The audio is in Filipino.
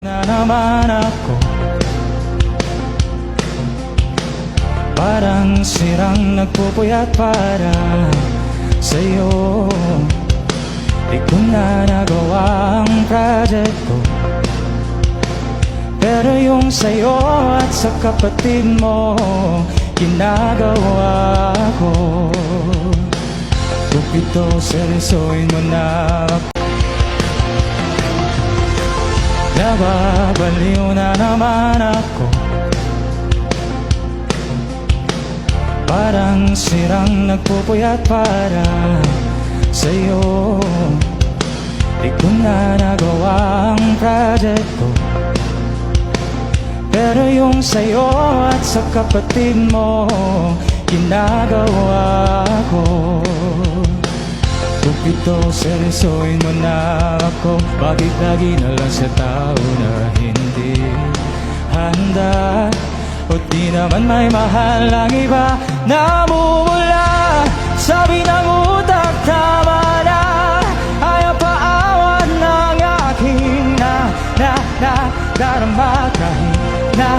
Na naman ako, parang sirang nagpupuyat para sa'yo. Di ko na nagawa ang project ko, pero yung sa'yo at sa kapatid mo ginagawa ko. Cupido, seryosohin mo na ako. Nababaliw na naman ako, parang sirang nagpupuyat para sa'yo. Di ko na nagawa ang project ko, pero yung sa'yo at sa kapatid mo ginagawa ko. Cupido, seryosohin mo na ako. Bakit lagi na lang sa tao na hindi handa? O di naman may mahal ang iba namumula? Sabi ng utak, tama na, ayaw paawan ng aking darama kahit na